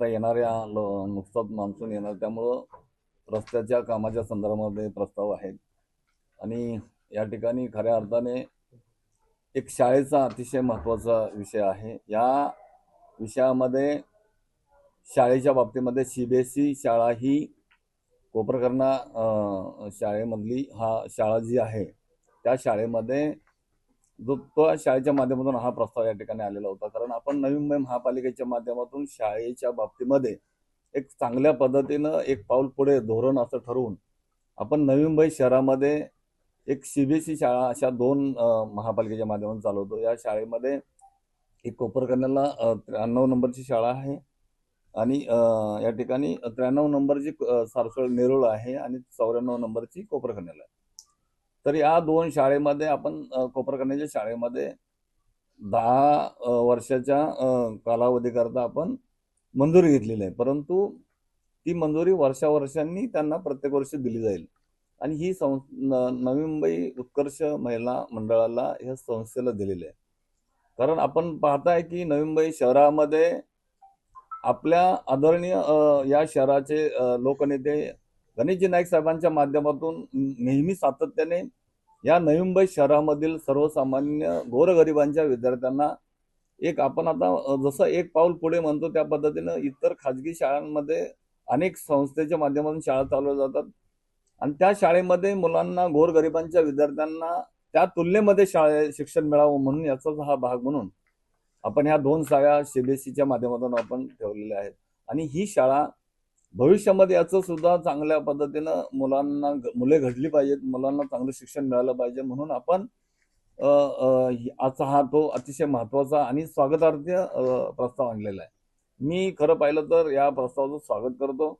आता येणाऱ्या नुकताच मान्सून येणार, त्यामुळं रस्त्याच्या कामाच्या संदर्भामध्ये प्रस्ताव आहेत. आणि या ठिकाणी खऱ्या अर्थाने एक शाळेचा अतिशय महत्त्वाचा विषय आहे. या विषयामध्ये शाळेच्या बाबतीमध्ये सीबीएसई शाळा ही कोपरकरणा शाळेमधली शाळा जी आहे, त्या शाळेमध्ये तो शाळेच्या माध्यमातून हा प्रस्ताव या ठिकाणी आलेला होता. कारण आपण नवी मुंबई महापालिकेच्या माध्यमातून शाळेच्या बाबतीमध्ये एक चांगल्या पद्धतीनं एक पाऊल पुढे धोरण असं ठरवून आपण नवी मुंबई शहरामध्ये एक सीबीएसई शाळा अशा दोन महापालिकेच्या माध्यमातून चालवतो. या शाळेमध्ये एक कोपरकरण्याला 93 नंबरची शाळा आहे आणि या ठिकाणी 93 नंबरची सारसोळ नेरुळ आहे आणि 94 नंबरची कोपरकरण्याला आहे. तर या दोन शाळेमध्ये आपण कोपरकरण्याच्या शाळेमध्ये 10 वर्षाच्या कालावधीकरता आपण मंजुरी घेतलेली आहे. परंतु ती मंजुरी वर्षावर्षांनी त्यांना प्रत्येक वर्षी दिली जाईल. आणि ही नवी मुंबई उत्कर्ष महिला मंडळाला ह्या संस्थेला दिलेली आहे. कारण आपण पाहताय की नवी मुंबई शहरामध्ये आपल्या आदरणीय या शहराचे लोकनेते गणेशजी नाईक साहेबांच्या माध्यमातून नेहमी सातत्याने या नवी मुंबई शहरामधील सर्वसामान्य गोरगरिबांच्या विद्यार्थ्यांना एक आपण आता जसं एक पाऊल पुढे म्हणतो त्या पद्धतीनं इतर खाजगी शाळांमध्ये अनेक संस्थेच्या माध्यमातून शाळा चालवल्या जातात आणि त्या शाळेमध्ये मुलांना गोरगरिबांच्या विद्यार्थ्यांना त्या तुलनेमध्ये शिक्षण मिळावं म्हणून याचाच हा भाग म्हणून आपण ह्या दोन शाळा सीबीएसईच्या माध्यमातून आपण ठेवलेल्या आहेत. आणि ही शाळा भविष्यामध्ये याचं सुद्धा चांगल्या पद्धतीनं मुले घडली पाहिजेत, मुलांना चांगलं शिक्षण मिळालं पाहिजे म्हणून आपण आजचा तो अतिशय महत्त्वाचा आणि स्वागतार्ह प्रस्ताव आणलेला आहे. मी खरं पाहिलं तर या प्रस्तावाचं स्वागत करतो.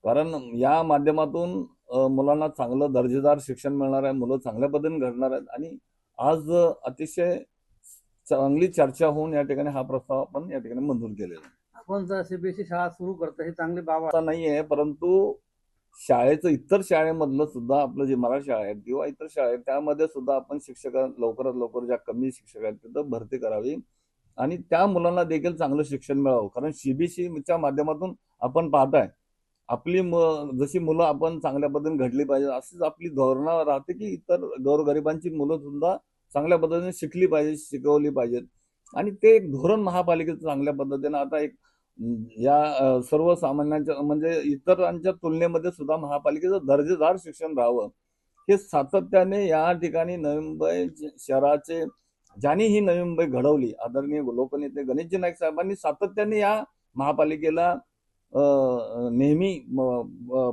कारण या माध्यमातून मुलांना चांगलं दर्जेदार शिक्षण मिळणार आहे, मुलं चांगल्या पद्धतीने घडणार आहेत आणि आज अतिशय चांगली चर्चा होऊन या ठिकाणी हा प्रस्ताव आपण या ठिकाणी मंजूर केलेला आहे. आपण जर सीबीएसई शाळा सुरू करतो हे चांगली बाब आता नाही आहे, परंतु शाळेचं इतर शाळेमधलं सुद्धा आपलं जे मराठी शाळा आहेत किंवा इतर शाळा आहेत त्यामध्ये सुद्धा आपण शिक्षक लवकरात लवकर ज्या कमी शिक्षक आहेत तिथं भरती करावी आणि त्या मुलांना देखील चांगलं शिक्षण मिळावं. कारण सीबीएसईच्या माध्यमातून आपण पाहताय आपली जशी मुलं आपण चांगल्या पद्धतीने घडली पाहिजे अशीच आपली धोरणं राहते की इतर गोरगरिबांची मुलं सुद्धा चांगल्या पद्धतीने शिकली पाहिजे, शिकवली पाहिजेत. आणि ते एक धोरण महापालिकेचं चांगल्या पद्धतीनं आता एक या सर्वसामान्यांच्या म्हणजे इतरांच्या तुलनेमध्ये सुद्धा महापालिकेचं दर्जेदार शिक्षण राहावं हे सातत्याने या ठिकाणी नवी मुंबई शहराचे ज्यांनी ही नवी मुंबई घडवली आदरणीय लोकनेते गणेशजी नाईक साहेबांनी सातत्याने या महापालिकेला नेहमी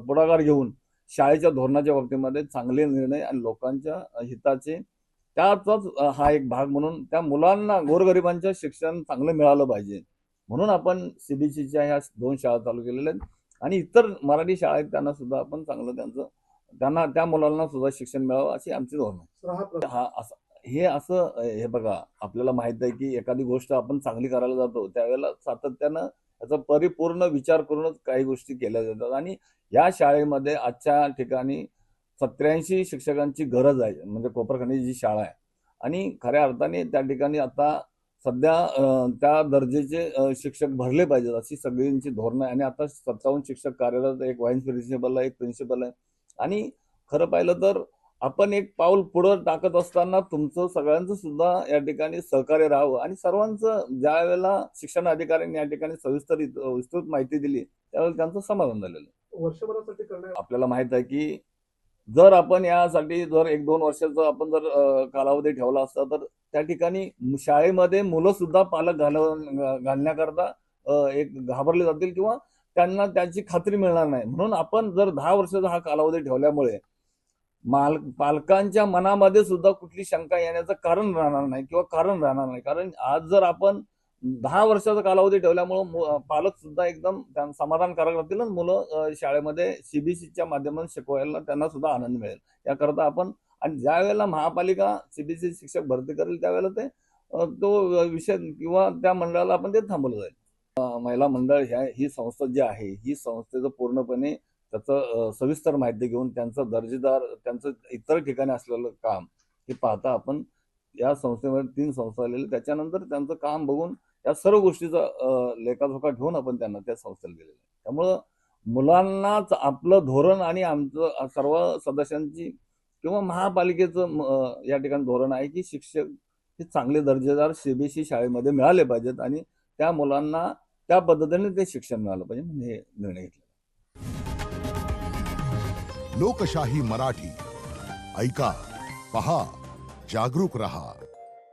पुढाकार घेऊन शाळेच्या धोरणाच्या बाबतीमध्ये चांगले निर्णय आणि लोकांच्या हिताचे त्याचाच हा एक भाग म्हणून त्या मुलांना गोरगरिबांच्या शिक्षण चांगलं मिळालं पाहिजे म्हणून आपण सीबीएसईच्या ह्या दोन शाळा चालू केलेल्या आहेत आणि इतर मराठी शाळा आहेत त्यांना सुद्धा आपण चांगलं त्या मुलांना सुद्धा शिक्षण मिळावं अशी आमची धोरण आहे. हे बघा आपल्याला माहित आहे की एखादी गोष्ट आपण चांगली करायला जातो त्यावेळेला सातत्यानं याचा परिपूर्ण विचार करूनच काही गोष्टी केल्या जातात आणि या शाळेमध्ये आजच्या ठिकाणी 87 शिक्षकांची गरज आहे. म्हणजे कोपरखंडाची जी शाळा आहे आणि खऱ्या अर्थाने त्या ठिकाणी आता सध्या त्या दर्जाचे शिक्षक भरले पाहिजेत अशी सगळ्यांची धोरणं आहे आणि आता 57 शिक्षक कार्यरत, एक व्हाईस प्रिन्सिपल आहे, एक प्रिन्सिपल आहे. आणि खरं पाहिलं तर आपण एक पाऊल पुढं टाकत असताना तुमचं सगळ्यांचं सुद्धा या ठिकाणी सहकार्य राहावं आणि सर्वांचं ज्या वेळेला शिक्षण अधिकाऱ्यांनी या ठिकाणी विस्तृत माहिती दिली त्यावेळेला त्यांचं समाधान झालेलं. वर्षभरासाठी आपल्याला माहित आहे की जर आपण यासाठी जर 1-2 वर्षाचा आपण जर कालावधी ठेवला असता तर त्या ठिकाणी शाळेमध्ये मुलं सुद्धा पालक घालण्याकरता एक घाबरले जातील किंवा त्यांना त्याची खात्री मिळणार नाही. म्हणून आपण जर 10 वर्षाचा हा कालावधी ठेवल्यामुळे पालकांच्या मनामध्ये सुद्धा कुठली शंका येण्याचं कारण राहणार नाही किंवा कारण राहणार नाही. कारण आज जर आपण 10 वर्षाचा कालावधी ठेवल्यामुळं पालक सुद्धा एकदम समाधानकारक राहतील आणि मुलं शाळेमध्ये सीबीएसईच्या माध्यमातून शिकवायला त्यांना सुद्धा आनंद मिळेल. याकरता आपण आणि ज्या वेळेला महापालिका सीबीएसई शिक्षक भरती करेल त्यावेळेला ते तो विषय किंवा त्या मंडळाला आपण ते थांबवलं जाईल. महिला मंडळ ही संस्था जी आहे ही संस्थेचं पूर्णपणे त्याचं सविस्तर माहिती घेऊन त्यांचं दर्जेदार त्यांचं इतर ठिकाणी असलेलं काम हे पाहता आपण या संस्थेमध्ये 3 संस्था आलेले त्याच्यानंतर त्यांचं काम बघून या सर्व गोष्टीचा लेखाजोखा घेऊन आपण त्यांना त्या संस्थेला दिलेलं आहे. त्यामुळं मुलांनाच आपलं धोरण आणि आमचं सर्व सदस्यांची किंवा महापालिकेचं या ठिकाणी धोरण आहे की शिक्षक हे चांगले दर्जेदार सीबीएसई शाळेमध्ये मिळाले पाहिजेत आणि त्या मुलांना त्या पद्धतीने ते शिक्षण मिळालं पाहिजे म्हणून हे निर्णय घेतला. लोकशाही मराठी ऐका, पहा, जागरूक रहा.